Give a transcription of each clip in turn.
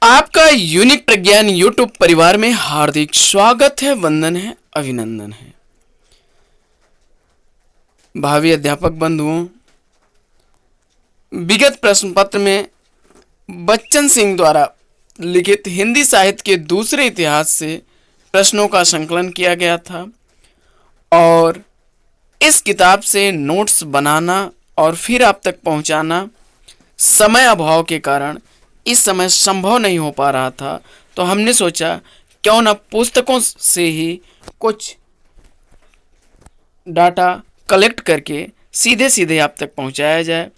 आपका यूनिक प्रज्ञान यूट्यूब परिवार में हार्दिक स्वागत है, वंदन है, अभिनंदन है। भावी अध्यापक बंधुओं, विगत प्रश्न पत्र में बच्चन सिंह द्वारा लिखित हिंदी साहित्य के दूसरे इतिहास से प्रश्नों का संकलन किया गया था और इस किताब से नोट्स बनाना और फिर आप तक पहुंचाना समय अभाव के कारण इस समय संभव नहीं हो पा रहा था। तो हमने सोचा क्यों ना पुस्तकों से ही कुछ डाटा कलेक्ट करके सीधे सीधे आप तक पहुंचाया जाए।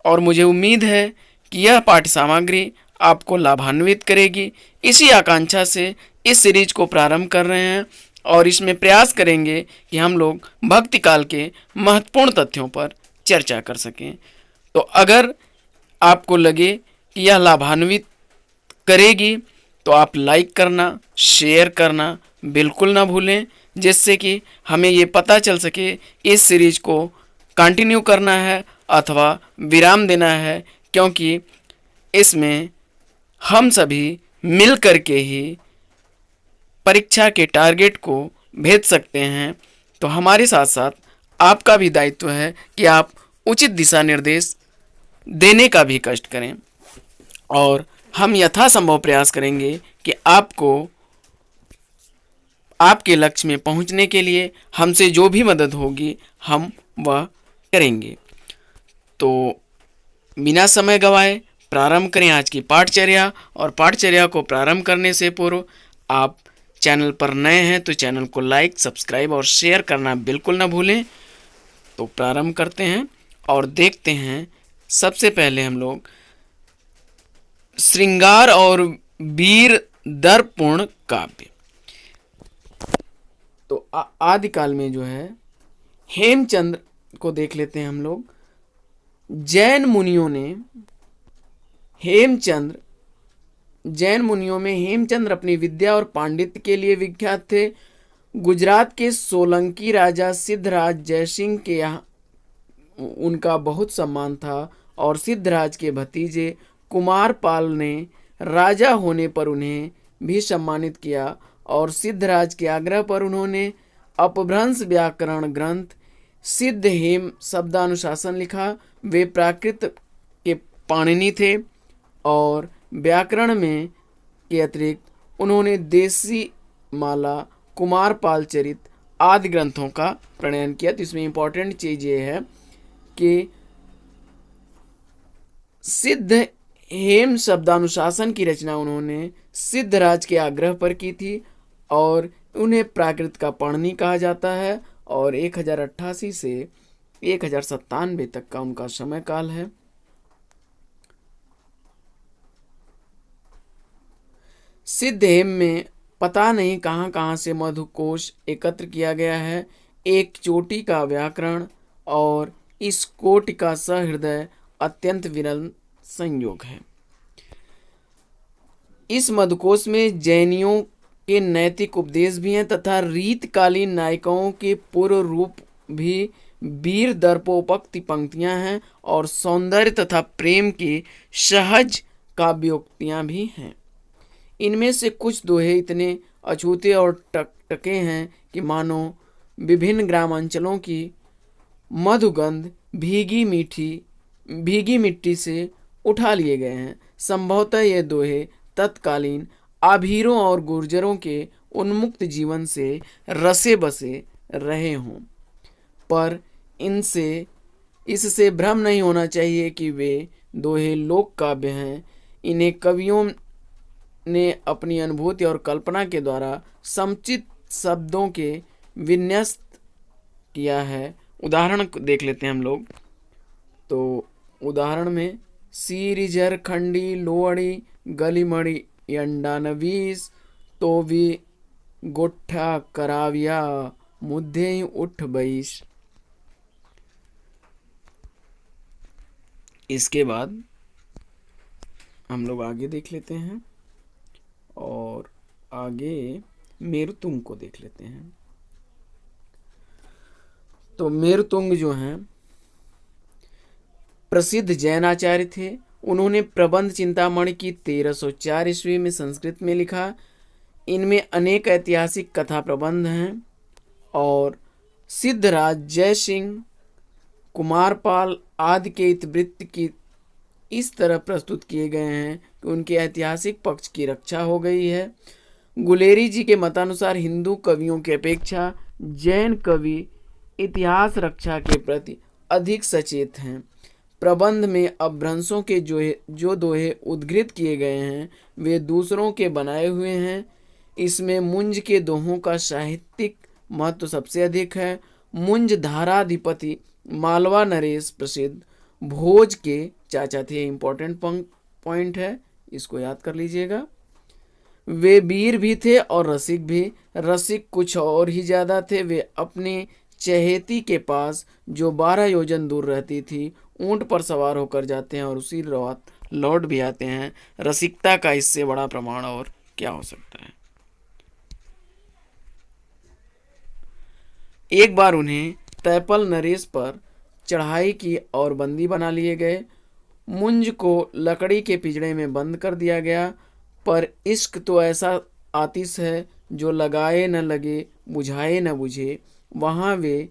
और मुझे उम्मीद है कि यह पाठ्य सामग्री आपको लाभान्वित करेगी। इसी आकांक्षा से इस सीरीज को प्रारंभ कर रहे हैं और इसमें प्रयास करेंगे कि हम लोग भक्ति काल के महत्वपूर्ण तथ्यों पर चर्चा कर सकें। तो अगर आपको लगे कि यह लाभान्वित करेगी तो आप लाइक करना, शेयर करना बिल्कुल ना भूलें, जिससे कि हमें ये पता चल सके इस सीरीज को कंटिन्यू करना है अथवा विराम देना है, क्योंकि इसमें हम सभी मिल कर के ही परीक्षा के टारगेट को भेज सकते हैं। तो हमारे साथ साथ आपका भी दायित्व है कि आप उचित दिशा निर्देश देने का भी कष्ट करें और हम यथासंभव प्रयास करेंगे कि आपको आपके लक्ष्य में पहुंचने के लिए हमसे जो भी मदद होगी हम वह करेंगे। तो बिना समय गवाए प्रारंभ करें आज की पाठचर्या। और पाठचर्या को प्रारंभ करने से पूर्व आप चैनल पर नए हैं तो चैनल को लाइक, सब्सक्राइब और शेयर करना बिल्कुल ना भूलें। तो प्रारंभ करते हैं और देखते हैं। सबसे पहले हम लोग श्रृंगार और वीर दर्पपूर्ण काव्य। तो आदिकाल में जो है हेमचंद्र को देख लेते हैं हम लोग। जैन मुनियों में हेमचंद्र अपनी विद्या और पांडित्य के लिए विख्यात थे। गुजरात के सोलंकी राजा सिद्धराज जयसिंह के यहाँ उनका बहुत सम्मान था और सिद्धराज के भतीजे कुमारपाल ने राजा होने पर उन्हें भी सम्मानित किया और सिद्धराज के आग्रह पर उन्होंने अपभ्रंश व्याकरण ग्रंथ सिद्ध हेम शब्दानुशासन लिखा। वे प्राकृत के पाणिनि थे और व्याकरण में के अतिरिक्त उन्होंने देसी माला, कुमारपाल चरित आदि ग्रंथों का प्रणयन किया। तो इसमें इंपॉर्टेंट चीज ये है कि सिद्ध हेम शब्दानुशासन की रचना उन्होंने सिद्धराज के आग्रह पर की थी और उन्हें प्राकृत का पाणिनि कहा जाता है और 1088 से 1097 तक का उनका समय काल है। सिद्ध हेम में पता नहीं कहां कहां से मधुकोश एकत्र किया गया है। एक चोटी का व्याकरण और इस कोटि का सहृदय अत्यंत विरल संयोग है। इस मधुकोश में जैनियों के नैतिक उपदेश भी हैं तथा रीतकालीन नायिकाओं के पूर्व रूप भी वीर दर्पोपक्ति पंक्तियां हैं और सौंदर्य तथा प्रेम की सहज काव्योक्तियां भी हैं। इनमें से कुछ दोहे इतने अछूते और टके हैं कि मानो विभिन्न ग्रामांचलों की मधुगंध भीगी मिट्टी से उठा लिए गए हैं। संभवतः ये दोहे तत्कालीन आभीरों और गुर्जरों के उन्मुक्त जीवन से रसे बसे रहे हों, पर इससे भ्रम नहीं होना चाहिए कि वे दोहे लोक काव्य हैं। इन्हें कवियों ने अपनी अनुभूति और कल्पना के द्वारा समुचित शब्दों के विन्यस्त किया है। उदाहरण देख लेते हैं हम लोग। तो उदाहरण में सीरिजर खंडी लोअड़ी गलीमड़ी यंडानवीस तो भी गोठा कराविया मुद्धे उठ बैस। इसके बाद हम लोग आगे देख लेते हैं और आगे मेरुतुंग को देख लेते हैं। तो मेरुतुंग जो हैं प्रसिद्ध जैन आचार्य थे उन्होंने प्रबंध चिंतामणि की 1304 ईस्वी में संस्कृत में लिखा। इनमें अनेक ऐतिहासिक कथा प्रबंध हैं और सिद्धराज जय सिंह, कुमारपाल आदि के इतिवृत्त की इस तरह प्रस्तुत किए गए हैं कि उनके ऐतिहासिक पक्ष की रक्षा हो गई है। गुलेरी जी के मतानुसार हिंदू कवियों की अपेक्षा जैन कवि इतिहास रक्षा के प्रति अधिक सचेत हैं। प्रबंध में अपभ्रंशों के जो दोहे उद्धृत किए गए हैं वे दूसरों के बनाए हुए हैं। इसमें मुंज के दोहों का साहित्यिक महत्व सबसे अधिक है। मुंज धाराधिपति मालवा नरेश प्रसिद्ध भोज के चाचा थे। इंपॉर्टेंट पॉइंट है, इसको याद कर लीजिएगा। वे वीर भी थे और रसिक भी। रसिक कुछ और ही ज्यादा थे। वे अपने चहेती के पास जो 12 योजन दूर रहती थी ऊंट पर सवार होकर जाते हैं और उसी रात लौट भी आते हैं। रसिकता का इससे बड़ा प्रमाण और क्या हो सकता है। एक बार उन्हें तैपल नरेश पर चढ़ाई की और बंदी बना लिए गए। मुंज को लकड़ी के पिंजड़े में बंद कर दिया गया। पर इश्क तो ऐसा आतिश है जो लगाए न लगे, बुझाए न बुझे। वहां वे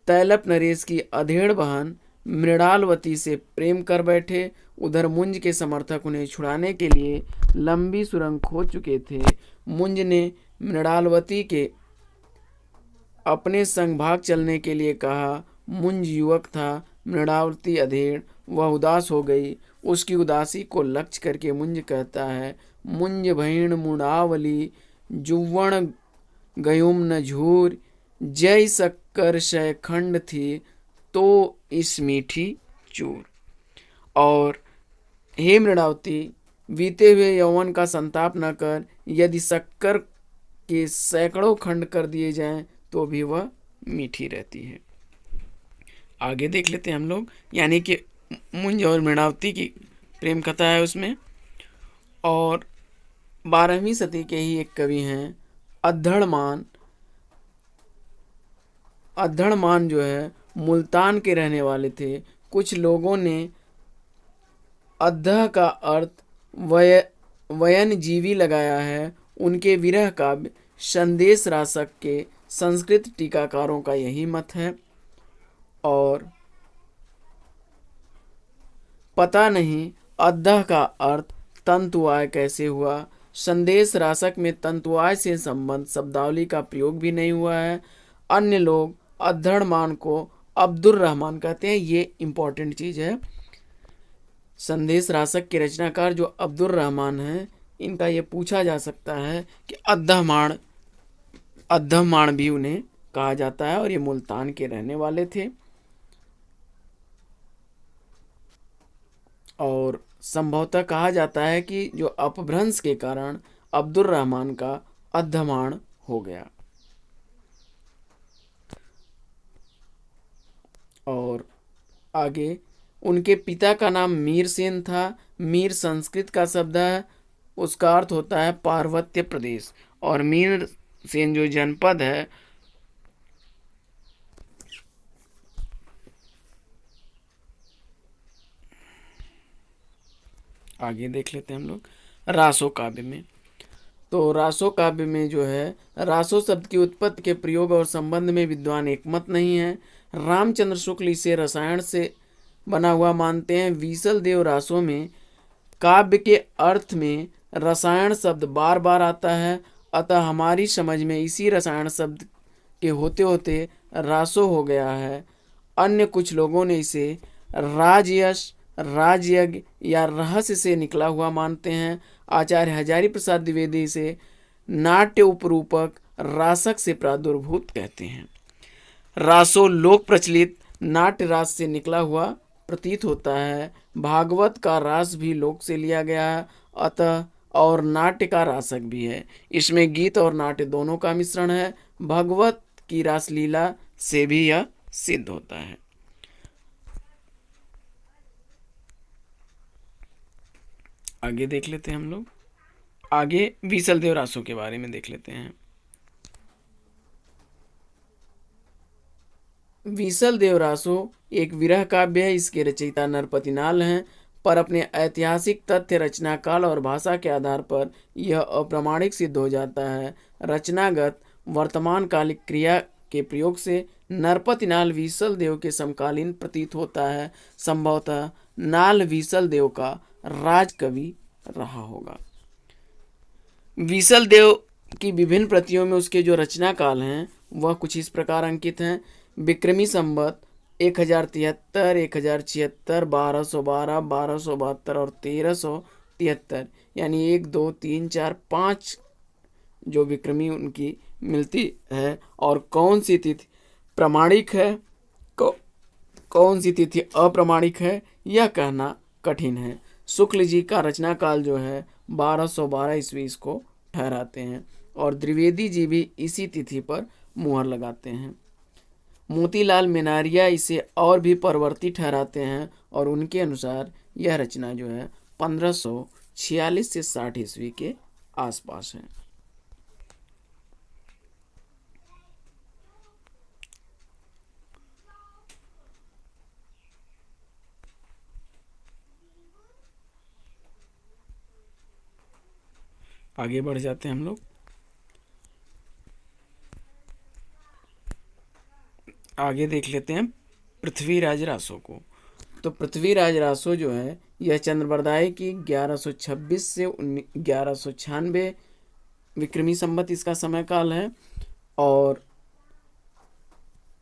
तैलप नरेश की अधेड़ बहन मृणालवती से प्रेम कर बैठे। उधर मुंज के समर्थक उन्हें छुड़ाने के लिए लंबी सुरंग खोद चुके थे। मुंज ने मृणालवती के अपने संग भाग चलने के लिए कहा। मुंज युवक था, मृणावती अधेड़। वह उदास हो गई। उसकी उदासी को लक्ष्य करके मुंज कहता है, मुंज भैण मुड़ावली जुव्वण गयुम न झूर, जय शक्कर शय खंड थी तो इस मीठी चूर। और हे मृणावती, बीते हुए यौवन का संताप न कर। यदि शक्कर के सैकड़ों खंड कर दिए जाएं तो भी वह मीठी रहती है। आगे देख लेते हैं हम लोग, यानी कि मुंज और मृणावती की प्रेम कथा है उसमें। और 12वीं सदी के ही एक कवि हैं अद्धड़मान। अद्धड़मान जो है मुल्तान के रहने वाले थे। कुछ लोगों ने अद्धः का अर्थ वयन जीवी लगाया है। उनके विरह काव्य संदेश रासक के संस्कृत टीकाकारों का यही मत है। और पता नहीं अद्धः का अर्थ तंतुआय कैसे हुआ। संदेश रासक में तंतुआय से संबंध शब्दावली का प्रयोग भी नहीं हुआ है। अन्य लोग अद्धड़मान को अब्दुर रहमान कहते हैं। ये इंपॉर्टेंट चीज है। संदेश रासक के रचनाकार जो अब्दुर रहमान हैं, इनका ये पूछा जा सकता है कि अद्धमाण भी उन्हें कहा जाता है और ये मुल्तान के रहने वाले थे। और संभवतः कहा जाता है कि जो अपभ्रंश के कारण अब्दुर रहमान का अद्धमाण हो गया। और आगे उनके पिता का नाम मीर सेन था। मीर संस्कृत का शब्द है, उसका अर्थ होता है पार्वत्य प्रदेश। और मीर सेन जो जनपद है आगे देख लेते हैं हम लोग रासो काव्य में। तो रासो काव्य में जो है रासो शब्द की उत्पत्ति के प्रयोग और संबंध में विद्वान एकमत नहीं है। रामचंद्र शुक्ल इसे रसायन से बना हुआ मानते हैं। विसल देव रासो में काव्य के अर्थ में रसायन शब्द बार बार आता है। अतः हमारी समझ में इसी रसायन शब्द के होते होते रासो हो गया है। अन्य कुछ लोगों ने इसे राजयश, राजयज्ञ या रहस्य से निकला हुआ मानते हैं। आचार्य हजारी प्रसाद द्विवेदी इसे नाट्य उपरूपक रासक से प्रादुर्भूत कहते हैं। रासो लोक प्रचलित नाट्य रास से निकला हुआ प्रतीत होता है। भागवत का रास भी लोक से लिया गया है, अतः और नाट्य का रासक भी है। इसमें गीत और नाट्य दोनों का मिश्रण है। भगवत की रासलीला से भी यह सिद्ध होता है। आगे देख लेते हैं हम लोग। आगे विसल देव रासो के बारे में देख लेते हैं। विसल देव रासो एक विरह काव्य है। इसके रचयिता नरपतिनाल हैं। पर अपने ऐतिहासिक तथ्य, रचना काल और भाषा के आधार पर यह अप्रामाणिक सिद्ध हो जाता है। रचनागत वर्तमान कालिक क्रिया के प्रयोग से नरपति नाल विसल देव के समकालीन प्रतीत होता है। संभवतः नाल विसल देव का राजकवि रहा होगा। विसल देव की विभिन्न प्रतियों में उसके जो रचना काल हैं वह कुछ इस प्रकार अंकित हैं। विक्रमी संवत 1073, 1076, 1212, 1272 और 1373, यानी 1, 2, 3, 4, 5 जो विक्रमी उनकी मिलती है। और कौन सी तिथि प्रमाणिक है, कौन सी तिथि अप्रमाणिक है, यह कहना कठिन है। शुक्ल जी का रचना काल जो है 1212 ईस्वी इसको ठहराते हैं और द्विवेदी जी भी इसी तिथि पर मुहर लगाते हैं। मोतीलाल मेनारिया इसे और भी परवर्ती ठहराते हैं और उनके अनुसार यह रचना जो है 1546 से 60 ईस्वी के आसपास है। आगे बढ़ जाते हैं हम लोग। आगे देख लेते हैं पृथ्वीराज रासो को। तो पृथ्वीराज रासो जो है यह चंद्रबरदाई की 1126 से 1196 विक्रमी संवत इसका समय काल है और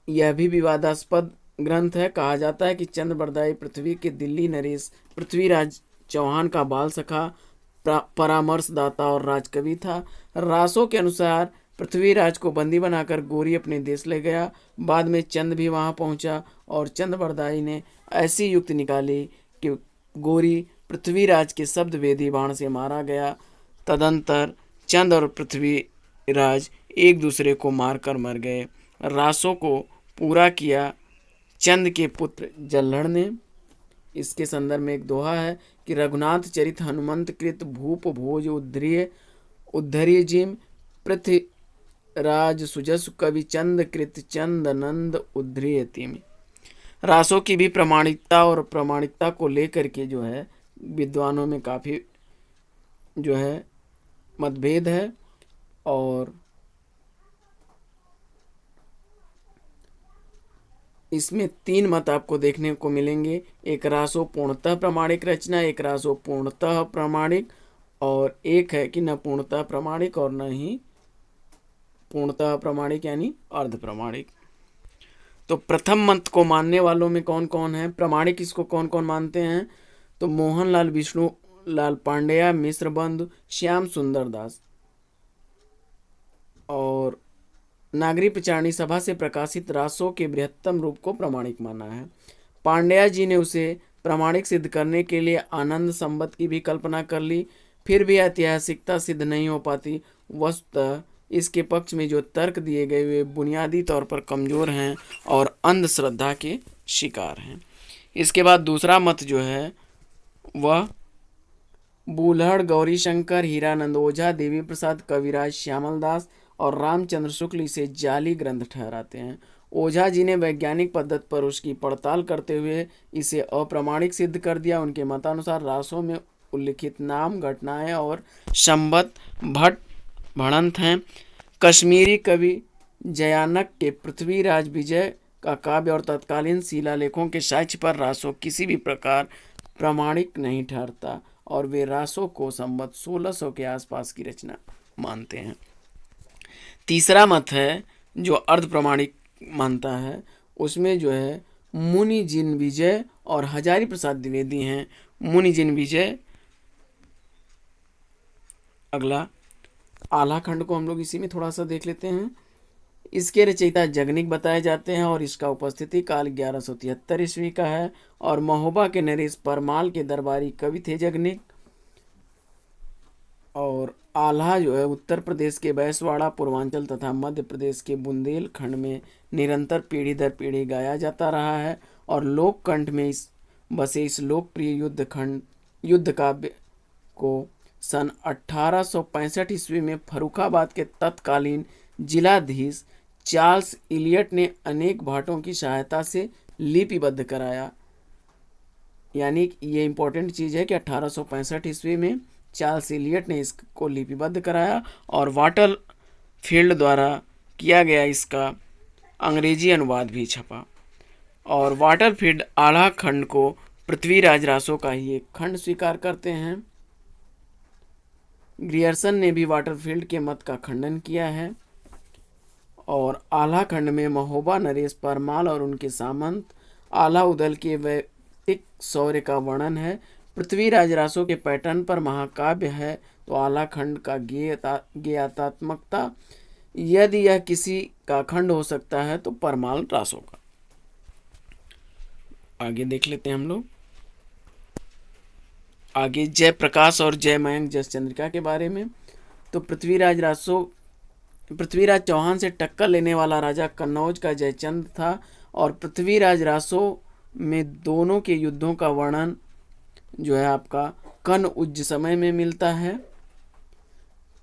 यह भी विवादास्पद ग्रंथ है। कहा जाता है कि चंद्रबरदाई पृथ्वी के दिल्ली नरेश पृथ्वीराज चौहान का बाल सखा, परामर्शदाता और राजकवि था। रासो के अनुसार पृथ्वीराज को बंदी बनाकर गोरी अपने देश ले गया। बाद में चंद भी वहां पहुंचा और चंद्रबरदाई ने ऐसी युक्ति निकाली कि गोरी पृथ्वीराज के शब्द वेदी बाण से मारा गया। तदंतर चंद और पृथ्वीराज एक दूसरे को मारकर मर गए। रासो को पूरा किया चंद के पुत्र जल्हड़ ने। इसके संदर्भ में एक दोहा है कि रघुनाथ चरित हनुमंत कृत भूप भोज उद्धरिय जिम पृथ्वीराज सुजस कवि चंद कृत चंद नंद उद्धरियतिम। रासो की भी प्रामाणिकता और प्रामाणिकता को लेकर के जो है विद्वानों में काफ़ी जो है मतभेद है और इसमें 3 मत आपको देखने को मिलेंगे। एक रासो पूर्णतः प्रामाणिक रचना, एक रासो पूर्णतः प्रामाणिक और एक है कि न पूर्णतः प्रामाणिक और न ही पूर्णतः प्रामाणिक यानी अर्ध प्रामाणिक। तो प्रथम मत को मानने वालों में कौन कौन है, प्रामाणिक इसको कौन कौन मानते हैं? तो मोहनलाल विष्णु लाल पांडेय, मिश्र बंधु, श्याम सुंदर दास और नागरी प्रचारणी सभा से प्रकाशित रासो के बृहत्तम रूप को प्रामाणिक माना है। पांड्या जी ने उसे प्रामाणिक सिद्ध करने के लिए आनंद संवत की भी कल्पना कर ली, फिर भी ऐतिहासिकता सिद्ध नहीं हो पाती। वस्तुतः इसके पक्ष में जो तर्क दिए गए वे बुनियादी तौर पर कमजोर हैं और अंधश्रद्धा के शिकार हैं। इसके बाद दूसरा मत जो है वह बूल्हड़ गौरीशंकर, हीरानंद ओझा, देवी प्रसाद, कविराज श्यामल दास और रामचंद्र शुक्ल इसे जाली ग्रंथ ठहराते हैं। ओझा जी ने वैज्ञानिक पद्धति पर उसकी पड़ताल करते हुए इसे अप्रामाणिक सिद्ध कर दिया। उनके मतानुसार रासों में उल्लिखित नाम, घटनाएं और संवत भट्ट भड़ंत हैं। कश्मीरी कवि जयानक के पृथ्वीराज विजय का काव्य और तत्कालीन शिलालेखों के साक्ष्य पर रासो किसी भी प्रकार प्रामाणिक नहीं ठहरता और वे रासो को संवत 1600 के आसपास की रचना मानते हैं। तीसरा मत है जो अर्ध प्रामाणिक मानता है, उसमें जो है मुनि जिन विजय और हजारी प्रसाद द्विवेदी हैं। मुनि जिन विजय, अगला आला खंड को हम लोग इसी में थोड़ा सा देख लेते हैं। इसके रचयिता जगनिक बताए जाते हैं और इसका उपस्थिति काल 1173 ईस्वी का है और महोबा के नरेश परमाल के दरबारी कवि थे जगनिक। और आल्हा जो है उत्तर प्रदेश के बैसवाड़ा, पूर्वांचल तथा मध्य प्रदेश के बुंदेलखंड में निरंतर पीढ़ी दर पीढ़ी गाया जाता रहा है और लोक कंठ में बसे इस लोकप्रिय युद्ध काव्य को सन 1865 ईस्वी में फर्रुखाबाद के तत्कालीन जिलाधीश चार्ल्स इलियट ने अनेक भाटों की सहायता से लिपिबद्ध कराया। यानी ये इम्पोर्टेंट चीज़ है कि 1865 ईस्वी में चार्ल्स इलियट ने इसको लिपिबद्ध कराया और वाटर फील्ड द्वारा किया गया इसका अंग्रेजी अनुवाद भी छपा। और वाटरफील्ड आल्हा खंड को पृथ्वीराज रासो का ही एक खंड स्वीकार करते हैं। ग्रियर्सन ने भी वाटरफील्ड के मत का खंडन किया है। और आल्हा खंड में महोबा, नरेश, परमाल और उनके सामंत आल्हा उदल के वैयक्तिक शौर्य का वर्णन है। पृथ्वीराज रासो के पैटर्न पर महाकाव्य है तो आल्हा खंड का गेयात्मकता, यदि यह किसी का खंड हो सकता है तो परमाल रासो का। आगे देख लेते हैं हम लोग। आगे जयप्रकाश और जय मयंक जस चंद्रिका के बारे में। तो पृथ्वीराज चौहान से टक्कर लेने वाला राजा कन्नौज का जयचंद था। और पृथ्वीराज रासो में दोनों के युद्धों का वर्णन जो है आपका कन्न उज्ज समय में मिलता है।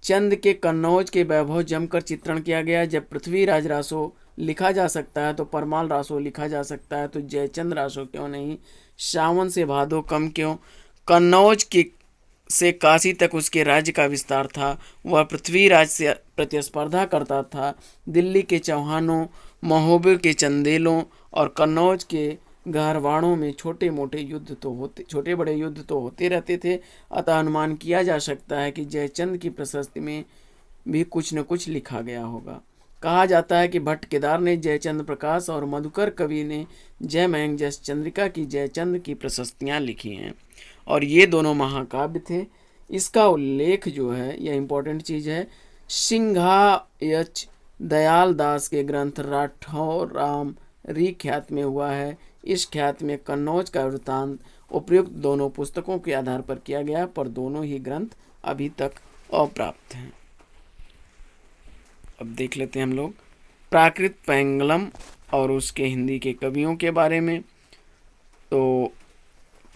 चंद के कन्नौज के वैभव जमकर चित्रण किया गया। जब पृथ्वीराज रासो लिखा जा सकता है तो परमाल रासो लिखा जा सकता है, तो जयचंद रासो क्यों नहीं? सावन से भादो कम क्यों? कन्नौज के से काशी तक उसके राज्य का विस्तार था। वह पृथ्वीराज से प्रतिस्पर्धा करता था। दिल्ली के चौहानों, महोबे के चंदेलों और कन्नौज के गहरवाड़ों में छोटे बड़े युद्ध तो होते रहते थे। अतः अनुमान किया जा सकता है कि जयचंद की प्रशस्ति में भी कुछ न कुछ लिखा गया होगा। कहा जाता है कि भट्ट केदार ने जयचंद प्रकाश और मधुकर कवि ने जय मयंक जस चंद्रिका की जयचंद की प्रशस्तियाँ लिखी हैं और ये दोनों महाकाव्य थे। इसका उल्लेख जो है यह इम्पोर्टेंट चीज़ है, सिंघायच दयाल दास के ग्रंथ राठौर राम री ख्यात में हुआ है। इस ख्यात में कन्नौज का वृत्तांत उपयुक्त दोनों पुस्तकों के आधार पर किया गया, पर दोनों ही ग्रंथ अभी तक अप्राप्त हैं। अब देख लेते हैं हम लोग प्राकृत पैंगलम और उसके हिंदी के कवियों के बारे में। तो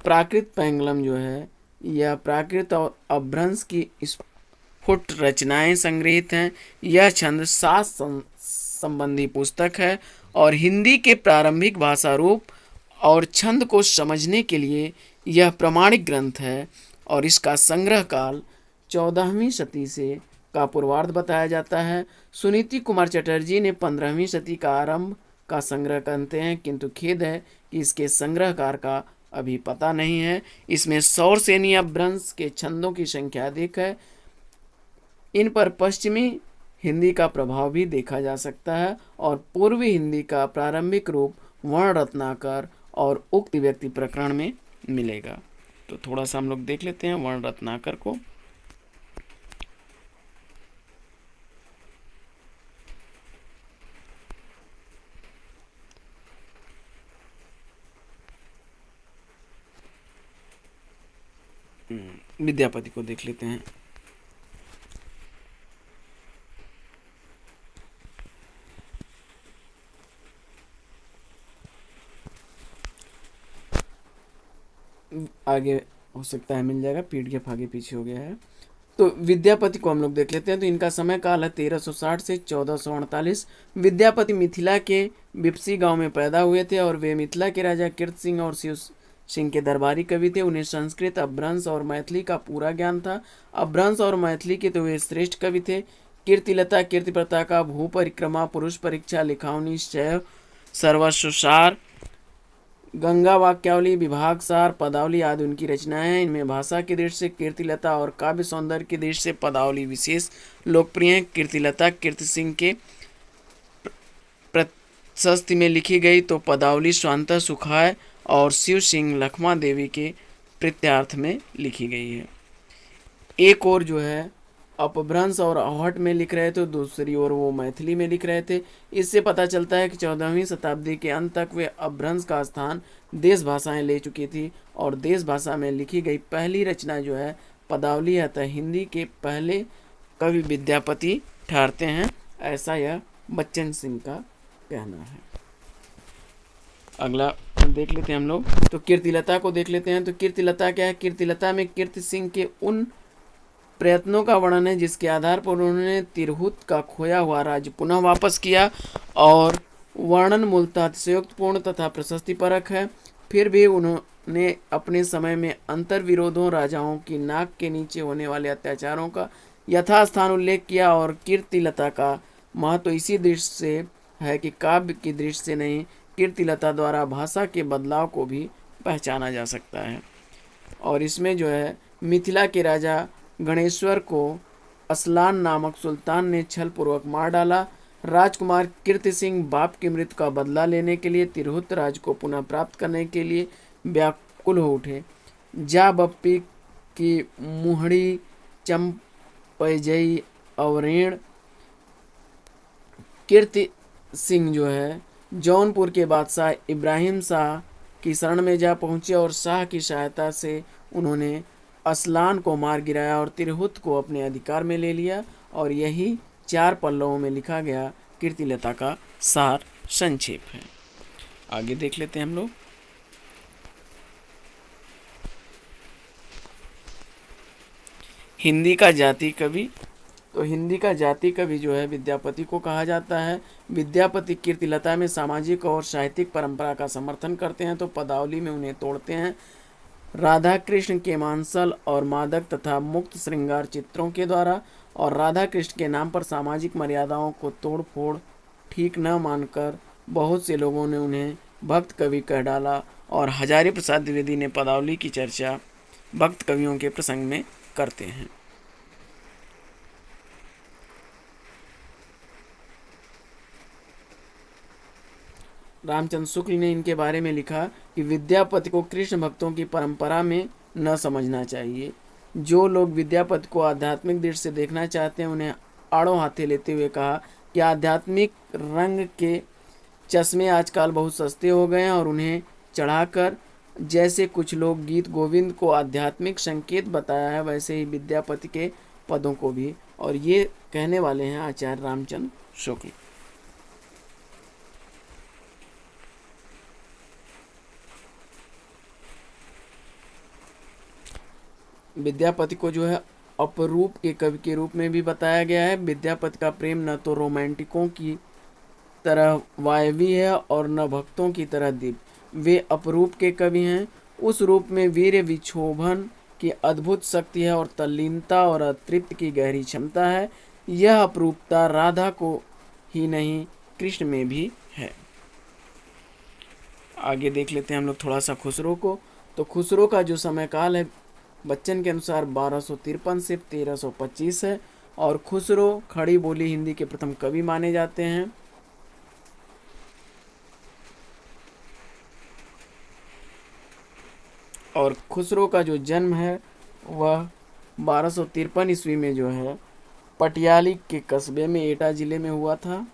प्राकृत पैंगलम जो है यह प्राकृत और अपभ्रंश की स्फुट रचनाएं संग्रहित हैं। यह छंद शास्त्र संबंधी पुस्तक है और हिंदी के प्रारंभिक भाषा रूप और छंद को समझने के लिए यह प्रमाणिक ग्रंथ है। और इसका संग्रह काल 14वीं शती से का पूर्वार्ध बताया जाता है। सुनीति कुमार चटर्जी ने 15वीं शती का आरंभ का संग्रह करते हैं, किंतु खेद है कि इसके संग्रहकार का अभी पता नहीं है। इसमें सौरसेनी अपभ्रंश के छंदों की संख्या अधिक है। इन पर पश्चिमी हिंदी का प्रभाव भी देखा जा सकता है और पूर्वी हिंदी का प्रारंभिक रूप वर्ण रत्नाकर और उक्त व्यक्ति प्रकरण में मिलेगा। तो थोड़ा सा हम लोग देख लेते हैं वर्ण रत्नाकर को। विद्यापति को देख लेते हैं। आगे हो सकता है मिल जाएगा, पीडीएफ आगे पीछे हो गया है। तो विद्यापति को हम लोग देख लेते हैं। तो इनका समय काल है 1360 से 1448। विद्यापति मिथिला के बिपसी गांव में पैदा हुए थे और वे मिथिला के राजा कीर्त सिंह और शिव सिंह के दरबारी कवि थे। उन्हें संस्कृत, अपभ्रंश और मैथिली का पूरा ज्ञान था। अपभ्रंश और मैथिली के तो वे श्रेष्ठ कवि थे। कीर्तिलता, कीर्तिप्रता का भू परिक्रमा, पुरुष परीक्षा, लिखावनी, शैव, सर्वस्वसार, गंगा वाक्यावली, विभागसार, पदावली आदि उनकी रचनाएं हैं। इनमें भाषा की दृष्टि से कीर्तिलता और काव्य सौंदर्य की दृष्टि से पदावली विशेष लोकप्रिय है। कीर्तिलता कीर्ति सिंह के प्रशस्ति में लिखी गई तो पदावली स्वांत सुखाय और शिव सिंह लखमा देवी के प्रीत्यार्थ में लिखी गई है। एक और जो है अपभ्रंश और आहट में लिख रहे थे, दूसरी ओर वो मैथिली में लिख रहे थे। इससे पता चलता है कि 14वीं शताब्दी के अंत तक वे अपभ्रंश का स्थान देश भाषाएं ले चुकी थी और देश भाषा में लिखी गई पहली रचना जो है पदावली है। अतः हिंदी के पहले कवि विद्यापति ठहरते हैं, ऐसा यह बच्चन सिंह का कहना है। अगला देख लेते हैं हम लोग। तो कीर्तिलता को देख लेते हैं। तो कीर्तिलता क्या है? कीर्तिलता में कीर्ति सिंह के उन प्रयत्नों का वर्णन है जिसके आधार पर उन्होंने तिरहुत का खोया हुआ राज्य पुनः वापस किया और वर्णन मूलतः अतिशयोक्तपूर्ण तथा प्रशस्तिपरक है। फिर भी उन्होंने अपने समय में अंतर विरोधों, राजाओं की नाक के नीचे होने वाले अत्याचारों का यथास्थान उल्लेख किया। और कीर्तिलता का महत्व इसी दृष्टि से है कि काव्य की दृष्टि से नहीं, कीर्तिलता द्वारा भाषा के बदलाव को भी पहचाना जा सकता है। और इसमें जो है मिथिला के राजा गणेश्वर को असलान नामक सुल्तान ने छल पूर्वक मार डाला। राजकुमार कीर्ति सिंह बाप की मृत्यु का बदला लेने के लिए तिरहुत राज को पुनः प्राप्त करने के लिए व्याकुल हो उठे। जा बप्पी की मुहड़ी चंपजई अवरेण कीर्ति सिंह जो है जौनपुर के बादशाह इब्राहिम शाह की शरण में जा पहुंचे और शाह की सहायता से उन्होंने असलान को मार गिराया और तिरहुत को अपने अधिकार में ले लिया। और यही 4 पल्लवों में लिखा गया कीर्तिलता का सार संक्षेप है। आगे देख लेते हैं हम लोग। हिंदी का जाति कवि। तो हिंदी का जाति कवि जो है विद्यापति को कहा जाता है। विद्यापति कीर्तिलता में सामाजिक और साहित्यिक परंपरा का समर्थन करते हैं तो पदावली में उन्हें तोड़ते हैं। राधा कृष्ण के मांसल और मादक तथा मुक्त श्रृंगार चित्रों के द्वारा और राधा कृष्ण के नाम पर सामाजिक मर्यादाओं को तोड़ फोड़ ठीक न मानकर बहुत से लोगों ने उन्हें भक्त कवि कह डाला। और हजारी प्रसाद द्विवेदी ने पदावली की चर्चा भक्त कवियों के प्रसंग में करते हैं। रामचंद्र शुक्ल ने इनके बारे में लिखा कि विद्यापति को कृष्ण भक्तों की परंपरा में न समझना चाहिए। जो लोग विद्यापति को आध्यात्मिक दृष्टि से देखना चाहते हैं उन्हें आड़ों हाथे लेते हुए कहा कि आध्यात्मिक रंग के चश्मे आजकल बहुत सस्ते हो गए हैं और उन्हें चढ़ाकर जैसे कुछ लोग गीत गोविंद को आध्यात्मिक संकेत बताया है वैसे ही विद्यापति के पदों को भी। और ये कहने वाले हैं आचार्य रामचंद्र शुक्ल। विद्यापति को जो है अपरूप के कवि के रूप में भी बताया गया है। विद्यापति का प्रेम न तो रोमांटिकों की तरह वायवी है और न भक्तों की तरह दिव्य। वे अपरूप के कवि हैं। उस रूप में वीर विक्षोभन की अद्भुत शक्ति है और तल्लीनता और अतृप्त की गहरी क्षमता है। यह अपरूपता राधा को ही नहीं कृष्ण में भी है। आगे देख लेते हैं हम लोग थोड़ा सा खुसरो को। तो खुसरो का जो समय काल है बच्चन के अनुसार 1253 से 1325 है और खुसरो खड़ी बोली हिंदी के प्रथम कवि माने जाते हैं। और खुसरो का जो जन्म है वह 1253 ईस्वी में जो है पटियाली के कस्बे में एटा जिले में हुआ था।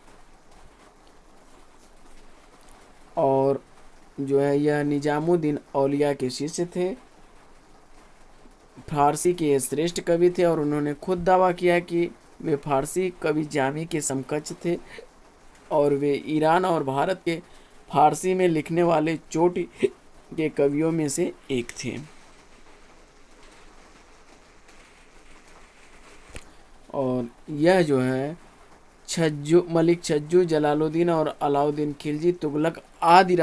और जो है यह निजामुद्दीन औलिया के शिष्य थे। फारसी के श्रेष्ठ कवि थे और उन्होंने खुद दावा किया कि वे फारसी कवि जामी के समकक्ष थे और वे ईरान और भारत के फारसी में लिखने वाले चोटी के कवियों में से एक थे। और यह जो है मलिक छज्जू, जलालुद्दीन और अलाउद्दीन खिलजी तुगलक आदि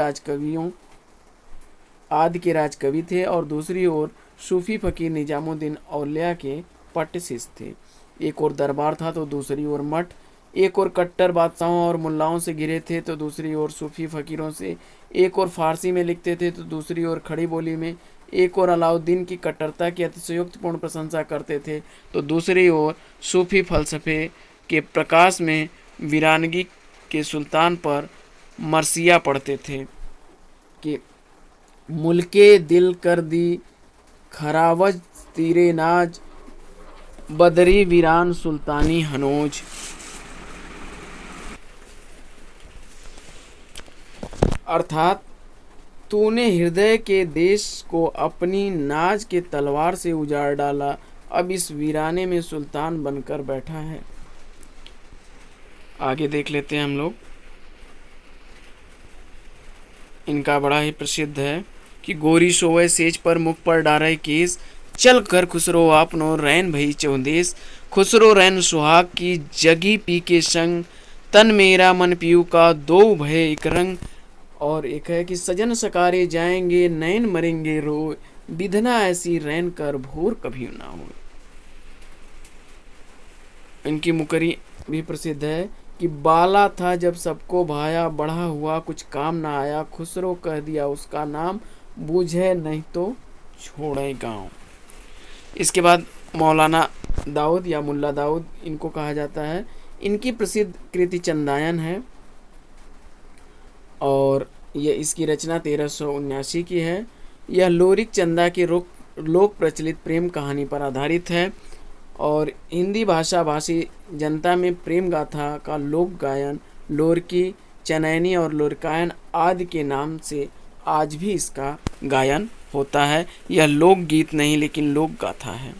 के राजकवि थे। और दूसरी ओर सूफी फकीर निजामुद्दीन औलिया के पट्ट शिष्य थे। एक और दरबार था तो दूसरी ओर मठ। एक और कट्टर बादशाहों और मुल्लाओं से घिरे थे तो दूसरी ओर सूफी फकीरों से। एक और फारसी में लिखते थे तो दूसरी ओर खड़ी बोली में। एक और अलाउद्दीन की कट्टरता की अतिशयोक्तिपूर्ण प्रशंसा करते थे तो दूसरी ओर सूफी फलसफे के प्रकाश में वीरानगी के सुल्तान पर मरसिया पढ़ते थे कि मुल्के दिल कर दी खरावज तीरे नाज बदरी वीरान सुल्तानी हनोज। अर्थात तूने हृदय के देश को अपनी नाज के तलवार से उजाड़ डाला, अब इस वीराने में सुल्तान बनकर बैठा है। आगे देख लेते हैं हम लोग। इनका बड़ा ही प्रसिद्ध है कि गोरी सोवे सेज पर मुख पर डारे केस, चल कर खुसरो आपनो रैन भई चौदेश। खुसरो रैन सुहाग की जगी पी के संग, तन मेरा मन पीयू का दो भय एक रंग। और एक है कि सजन सकारे जाएंगे नैन मरेंगे रोए, विधना ऐसी रैन कर भोर कभी ना हो। इनकी मुकरी भी प्रसिद्ध है कि बाला था जब सबको भाया, बढ़ा हुआ कुछ काम ना आया, खुसरो कह दिया उसका नाम, बूझे नहीं तो छोड़े गांव। इसके बाद मौलाना दाऊद या मुल्ला दाऊद इनको कहा जाता है। इनकी प्रसिद्ध कृति चंदायन है और यह इसकी रचना 1379 की है। यह लोरिक चंदा की लोक प्रचलित प्रेम कहानी पर आधारित है और हिंदी भाषा भाषी जनता में प्रेम गाथा का लोक गायन लोरकी, चनैनी और लोरकायन आदि के नाम से आज भी इसका गायन होता है। यह लोक गीत नहीं लेकिन लोक गाथा है।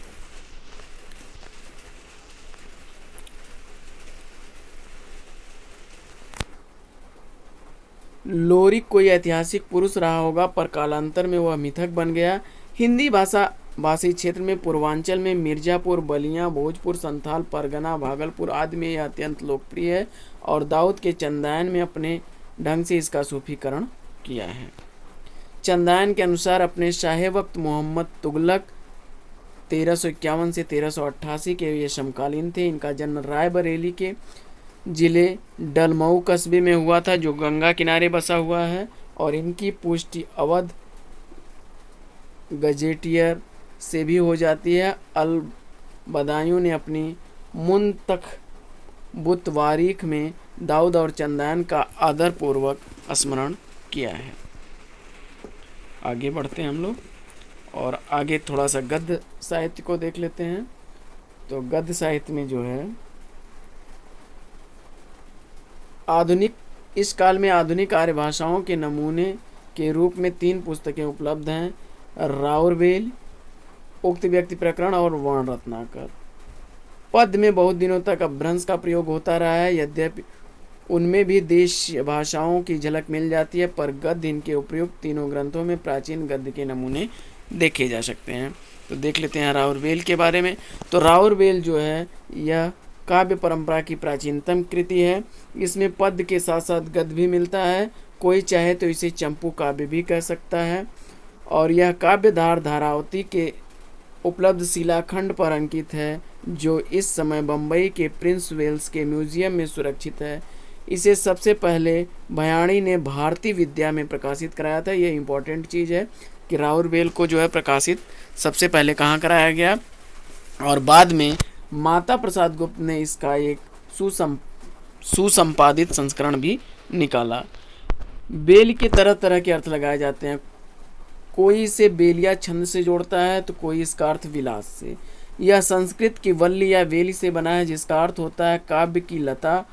लोरिक कोई ऐतिहासिक पुरुष रहा होगा पर कालांतर में वह मिथक बन गया। हिंदी भाषा भाषी क्षेत्र में पूर्वांचल में मिर्जापुर, बलिया, भोजपुर, संथाल, परगना, भागलपुर आदि में यह अत्यंत लोकप्रिय है और दाऊद के चंदायन में अपने ढंग से इसका सूफीकरण किया है। चंदायन के अनुसार अपने शाहे वक्त मोहम्मद तुगलक 1351 से 1388 के ये समकालीन थे। इनका जन्म रायबरेली के जिले डलमऊ कस्बे में हुआ था जो गंगा किनारे बसा हुआ है और इनकी पुष्टि अवध गजेटियर से भी हो जाती है। अल बदायूं ने अपनी मुंतखबुत वारीख में दाऊद और चंदायन का आदरपूर्वक स्मरण किया है। आगे बढ़ते हैं हम लोग और आगे थोड़ा सा गद्य साहित्य को देख लेते हैं। तो गद्य साहित्य में जो है आधुनिक इस काल में आधुनिक आर्य भाषाओं के नमूने के रूप में 3 पुस्तकें उपलब्ध हैं, राउरवेल, उक्त व्यक्ति प्रकरण और वर्ण रत्नाकर। पद में बहुत दिनों तक अपभ्रंश का प्रयोग होता रहा है, यद्यपि उनमें भी देश भाषाओं की झलक मिल जाती है, पर गद्य इनके उपयुक्त तीनों ग्रंथों में प्राचीन गद्य के नमूने देखे जा सकते हैं। तो देख लेते हैं राउरवेल के बारे में। तो राउरवेल जो है यह काव्य परंपरा की प्राचीनतम कृति है। इसमें पद के साथ साथ गद्य भी मिलता है। कोई चाहे तो इसे चंपू काव्य भी कह सकता है और यह काव्यधार धारावती के उपलब्ध शिलाखंड पर अंकित है जो इस समय बम्बई के प्रिंस वेल्स के म्यूजियम में सुरक्षित है। इसे सबसे पहले भयाणी ने भारतीय विद्या में प्रकाशित कराया था। यह इम्पोर्टेंट चीज़ है कि राउरवेल को जो है प्रकाशित सबसे पहले कहाँ कराया गया और बाद में माता प्रसाद गुप्त ने इसका एक सुसंपादित संस्करण भी निकाला। बेल के तरह तरह के अर्थ लगाए जाते हैं। कोई इसे बेलिया छंद से जोड़ता है तो कोई इसका अर्थ विलास से। यह संस्कृत की वल्ली या वेली से बना है जिसका अर्थ होता है काव्य की लता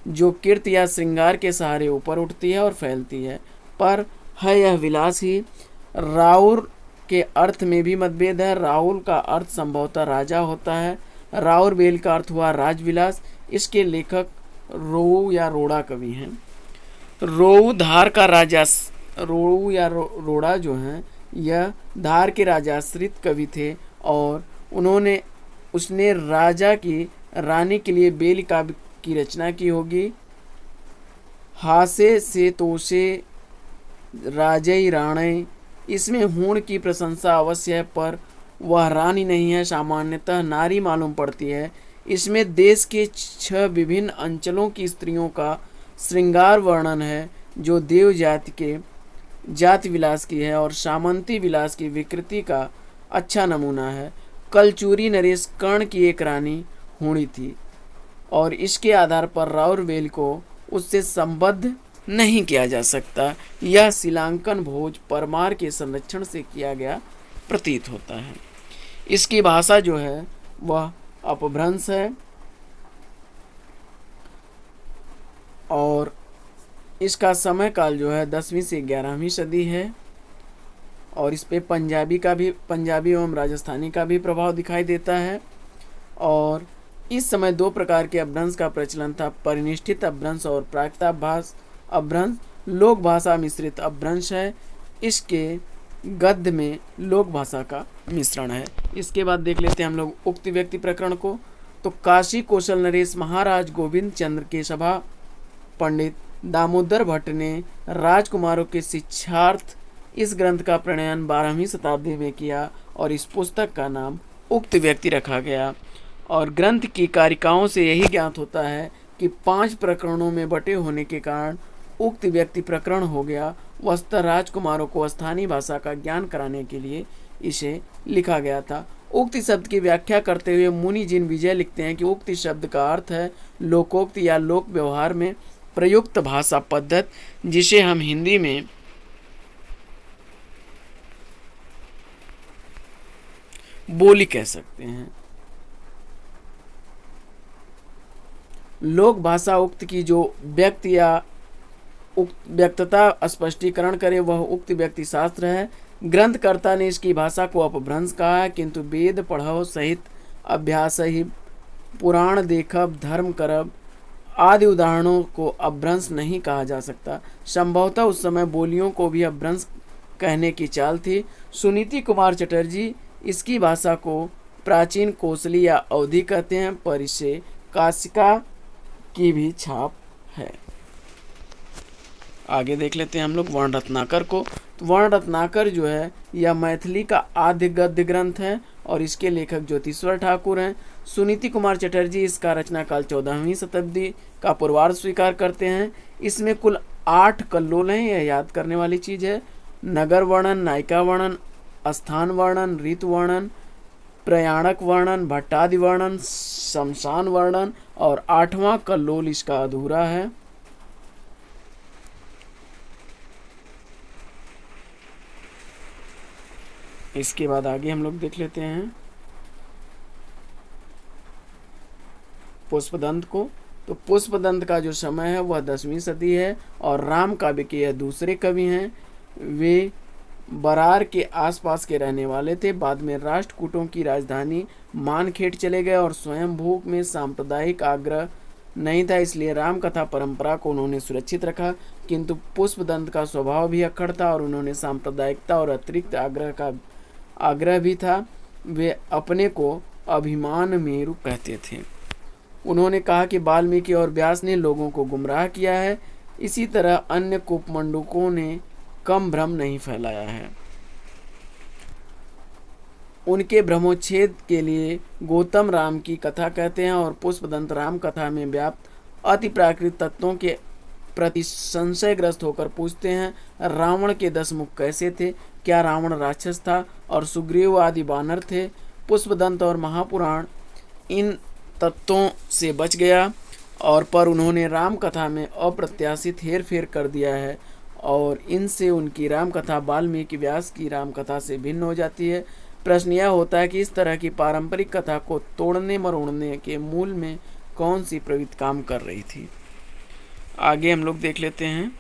जो कीर्ति या श्रृंगार के सहारे ऊपर उठती है और फैलती है, पर है यह विलास ही। राउर के अर्थ में भी मतभेद है। राहुल का अर्थ संभवतः राजा होता है। राउरवेल का अर्थ हुआ राजविलास। इसके लेखक रोऊ या रोड़ा कवि हैं। रोऊ धार का राजा रोऊ या रोड़ा जो हैं यह धार के राजाश्रित कवि थे और उसने राजा की रानी के लिए बेल काव्य की रचना की होगी। हासे से तोसे राजई राणे, इसमें हूण की प्रशंसा अवश्य है पर वह रानी नहीं है, सामान्यतः नारी मालूम पड़ती है। इसमें देश के 6 विभिन्न अंचलों की स्त्रियों का श्रृंगार वर्णन है जो देव जाति के जाति विलास की है और सामंती विलास की विकृति का अच्छा नमूना है। कलचूरी नरेश कर्ण की एक रानी हूणी थी और इसके आधार पर राउरवेल को उससे संबद्ध नहीं किया जा सकता। यह शिलांकन भोज परमार के संरक्षण से किया गया प्रतीत होता है। इसकी भाषा जो है वह अपभ्रंश है और इसका समय काल जो है 10वीं से 11वीं सदी है और इस पे पंजाबी एवं राजस्थानी का भी प्रभाव दिखाई देता है। और इस समय 2 प्रकार के अपभ्रंश का प्रचलन था, परिनिष्ठित अपभ्रंश और प्राकृताभास अपभ्रंश। लोक भाषा मिश्रित अपभ्रंश है। इसके गद्य में लोक भाषा का मिश्रण है। इसके बाद देख लेते हैं हम लोग उक्त व्यक्ति प्रकरण को। तो काशी कौशल नरेश महाराज गोविंद चंद्र के सभा पंडित दामोदर भट्ट ने राजकुमारों के शिक्षार्थ इस ग्रंथ का प्रणयन 12वीं शताब्दी में किया और इस पुस्तक का नाम उक्त व्यक्ति रखा गया। और ग्रंथ की कारिकाओं से यही ज्ञात होता है कि 5 प्रकरणों में बटे होने के कारण उक्त व्यक्ति प्रकरण हो गया। वस्तुतः राजकुमारों को स्थानीय भाषा का ज्ञान कराने के लिए इसे लिखा गया था। उक्त शब्द की व्याख्या करते हुए मुनि जिन विजय लिखते हैं कि उक्त शब्द का अर्थ है लोकोक्त या लोक व्यवहार में प्रयुक्त भाषा पद्धति, जिसे हम हिंदी में बोली कह सकते हैं। लोक भाषा उक्त की जो व्यक्ति या उक्त व्यक्तता स्पष्टीकरण करे वह उक्त व्यक्ति शास्त्र है। ग्रंथकर्ता ने इसकी भाषा को अपभ्रंश कहा है, किंतु वेद पढ़व सहित अभ्यास ही पुराण देखब धर्म करब आदि उदाहरणों को अपभ्रंश नहीं कहा जा सकता। संभवतः उस समय बोलियों को भी अपभ्रंश कहने की चाल थी। सुनीति कुमार चटर्जी इसकी भाषा को प्राचीन कोसली या अवधि कहते हैं, पर इसे काशिका की भी छाप है। आगे देख लेते हैं हम लोग वर्ण रत्नाकर को। तो वर्ण रत्नाकर जो है यह मैथिली का आद्य गद्य ग्रंथ है और इसके लेखक ज्योतिश्वर ठाकुर हैं। सुनीति कुमार चटर्जी इसका रचना काल 14वीं शताब्दी का पूर्वार्ध स्वीकार करते हैं। इसमें कुल 8 कल्लोल हैं, यह याद करने वाली चीज़ है। नगर वर्णन, नायिका वर्णन, स्थान वर्णन, ऋतु वर्णन, प्रयाणक वर्णन, भट्टादि वर्णन, शमशान वर्णन और 8वां कल्लोल इसका अधूरा है। इसके बाद आगे हम लोग देख लेते हैं पुष्पदंत को। तो पुष्पदंत का जो समय है वह 10वीं सदी है और राम काव्य के यह दूसरे कवि हैं। वे बरार के आसपास के रहने वाले थे। बाद में राष्ट्रकूटों की राजधानी मानखेड़ चले गए और स्वयंभू में सांप्रदायिक आग्रह नहीं था, इसलिए राम कथा परंपरा को उन्होंने सुरक्षित रखा। किंतु पुष्पदंत का स्वभाव भी अक्खड़ था और उन्होंने सांप्रदायिकता और अतिरिक्त आग्रह भी था। वे अपने को अभिमान मेरु कहते थे। उन्होंने कहा कि वाल्मीकि और व्यास ने लोगों को गुमराह किया है, इसी तरह अन्य कुपमंडुकों ने कम भ्रम नहीं फैलाया है। उनके भ्रमोच्छेद के लिए गौतम राम की कथा कहते हैं और पुष्पदंत राम कथा में व्याप्त अति प्राकृत तत्वों के प्रति संशयग्रस्त होकर पूछते हैं, रावण के 10 मुख कैसे थे? क्या रावण राक्षस था और सुग्रीव आदि वानर थे? पुष्पदंत और महापुराण इन तत्वों से बच गया और पर उन्होंने राम कथा में अप्रत्याशित हेरफेर कर दिया है और इनसे उनकी राम कथा वाल्मीकि व्यास की राम कथा से भिन्न हो जाती है। प्रश्न यह होता है कि इस तरह की पारंपरिक कथा को तोड़ने मरोड़ने के मूल में कौन सी प्रवृत्ति काम कर रही थी। आगे हम लोग देख लेते हैं।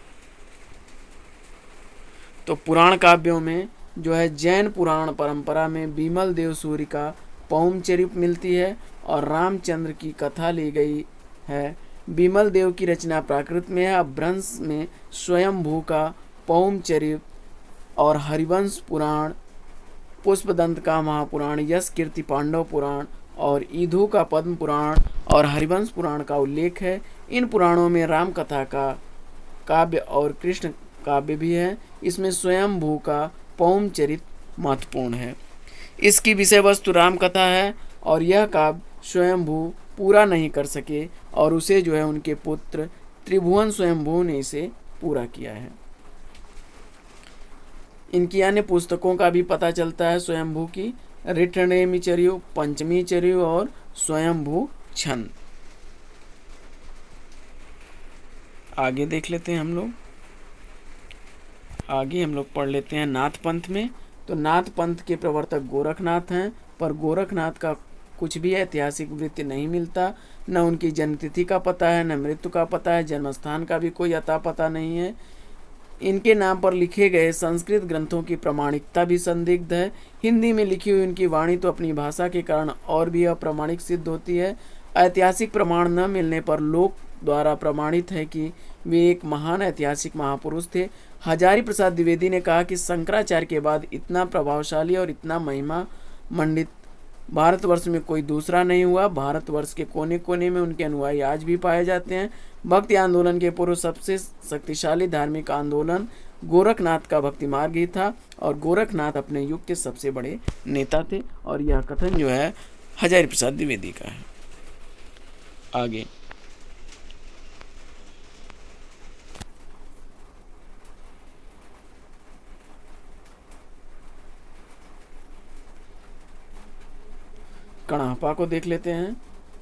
तो पुराण काव्यों में जो है जैन पुराण परंपरा में बीमल देव सूर्य का पौमचरित मिलती है और रामचंद्र की कथा ली गई है। बीमल देव की रचना प्राकृत में है। अपभ्रंश में स्वयंभू का पौमचरित और हरिवंश पुराण, पुष्पदंत का महापुराण, यश कीर्ति पांडव पुराण और ईधु का पद्म पुराण और हरिवंश पुराण का उल्लेख है। इन पुराणों में राम कथा का काव्य और कृष्ण काव्य भी है। इसमें स्वयंभू का पौमचरित महत्वपूर्ण है। इसकी विषय वस्तु राम कथा है और यह काव्य स्वयंभू पूरा नहीं कर सके और उसे जो है उनके पुत्र त्रिभुवन स्वयंभू ने इसे पूरा किया है। इनकी अन्य पुस्तकों का भी पता चलता है स्वयंभू की, ऋटनेमि चर्यु, पंचमी चर्यु और स्वयंभू छंद। आगे देख लेते हैं हम लोग। आगे हम लोग पढ़ लेते हैं नाथ पंथ में। तो नाथ पंथ के प्रवर्तक गोरखनाथ हैं, पर गोरखनाथ का कुछ भी ऐतिहासिक वृत्त नहीं मिलता। न उनकी जन्मतिथि का पता है, न मृत्यु का पता है, जन्मस्थान का भी कोई अता पता नहीं है। इनके नाम पर लिखे गए संस्कृत ग्रंथों की प्रामाणिकता भी संदिग्ध है। हिंदी में लिखी हुई उनकी वाणी तो अपनी भाषा के कारण और भी अप्रामाणिक सिद्ध होती है। ऐतिहासिक प्रमाण न मिलने पर लोक द्वारा प्रमाणित है कि वे एक महान ऐतिहासिक महापुरुष थे। हजारी प्रसाद द्विवेदी ने कहा कि शंकराचार्य के बाद इतना प्रभावशाली और इतना महिमा मंडित भारतवर्ष में कोई दूसरा नहीं हुआ। भारतवर्ष के कोने कोने में उनके अनुयायी आज भी पाए जाते हैं। भक्ति आंदोलन के पूर्व सबसे शक्तिशाली धार्मिक आंदोलन गोरखनाथ का भक्ति मार्ग ही था और गोरखनाथ अपने युग के सबसे बड़े नेता थे। और यह कथन जो है हजारी प्रसाद द्विवेदी का है। आगे कणापा को देख लेते हैं।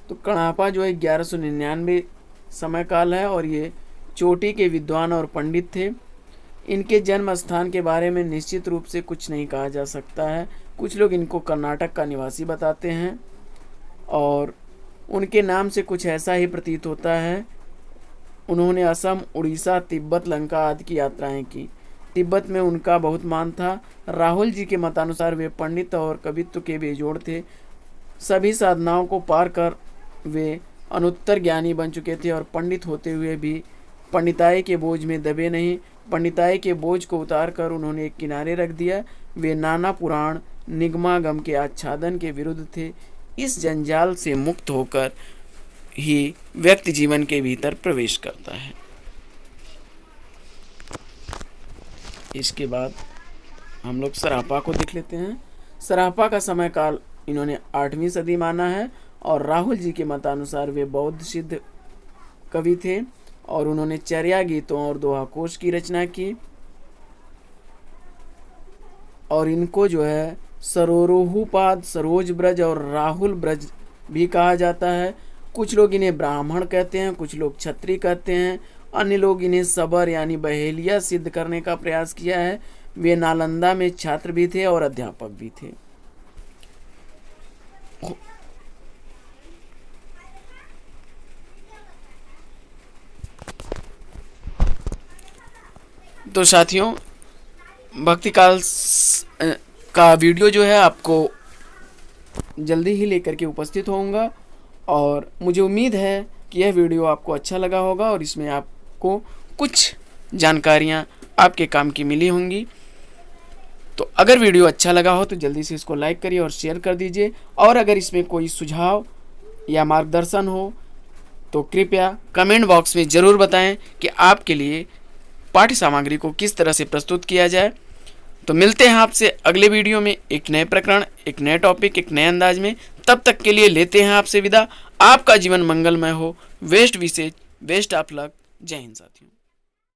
तो कणापा जो है 1199 समय काल है और ये चोटी के विद्वान और पंडित थे। इनके जन्म स्थान के बारे में निश्चित रूप से कुछ नहीं कहा जा सकता है। कुछ लोग इनको कर्नाटक का निवासी बताते हैं और उनके नाम से कुछ ऐसा ही प्रतीत होता है। उन्होंने असम, उड़ीसा, तिब्बत, लंका आदि की यात्राएं की। तिब्बत में उनका बहुत मान था। राहुल जी के मतानुसार वे पंडित और कवित्व के बेजोड़ थे। सभी साधनाओं को पार कर वे अनुत्तर ज्ञानी बन चुके थे और पंडित होते हुए भी पंडिताई के बोझ में दबे नहीं। पंडिताई के बोझ को उतार कर उन्होंने एक किनारे रख दिया। वे नाना पुराण निगमागम के आच्छादन के विरुद्ध थे। इस जंजाल से मुक्त होकर ही व्यक्ति जीवन के भीतर प्रवेश करता है। इसके बाद हम लोग सरापा को देख लेते हैं। सरापा का समय काल इन्होंने 8वीं सदी माना है और राहुल जी के मतानुसार वे बौद्ध सिद्ध कवि थे और उन्होंने चर्या गीतों और दोहा कोश की रचना की। और इनको जो है सरोरुहुपाद, सरोज ब्रज और राहुल ब्रज भी कहा जाता है। कुछ लोग इन्हें ब्राह्मण कहते हैं, कुछ लोग क्षत्रिय कहते हैं, अन्य लोग इन्हें सबर यानी बहेलिया सिद्ध करने का प्रयास किया है। वे नालंदा में छात्र भी थे और अध्यापक भी थे। तो साथियों, भक्ति काल का वीडियो जो है आपको जल्दी ही लेकर के उपस्थित होऊंगा और मुझे उम्मीद है कि यह वीडियो आपको अच्छा लगा होगा और इसमें आपको कुछ जानकारियां आपके काम की मिली होंगी। तो अगर वीडियो अच्छा लगा हो तो जल्दी से इसको लाइक करिए और शेयर कर दीजिए। और अगर इसमें कोई सुझाव या मार्गदर्शन हो तो कृपया कमेंट बॉक्स में ज़रूर बताएं कि आपके लिए पाठ्य सामग्री को किस तरह से प्रस्तुत किया जाए। तो मिलते हैं आपसे अगले वीडियो में एक नए प्रकरण, एक नए टॉपिक, एक नए अंदाज में। तब तक के लिए लेते हैं आपसे विदा। आपका जीवन मंगलमय हो। बेस्ट विशेष, बेस्ट ऑफ लक। जय हिंद साथियों।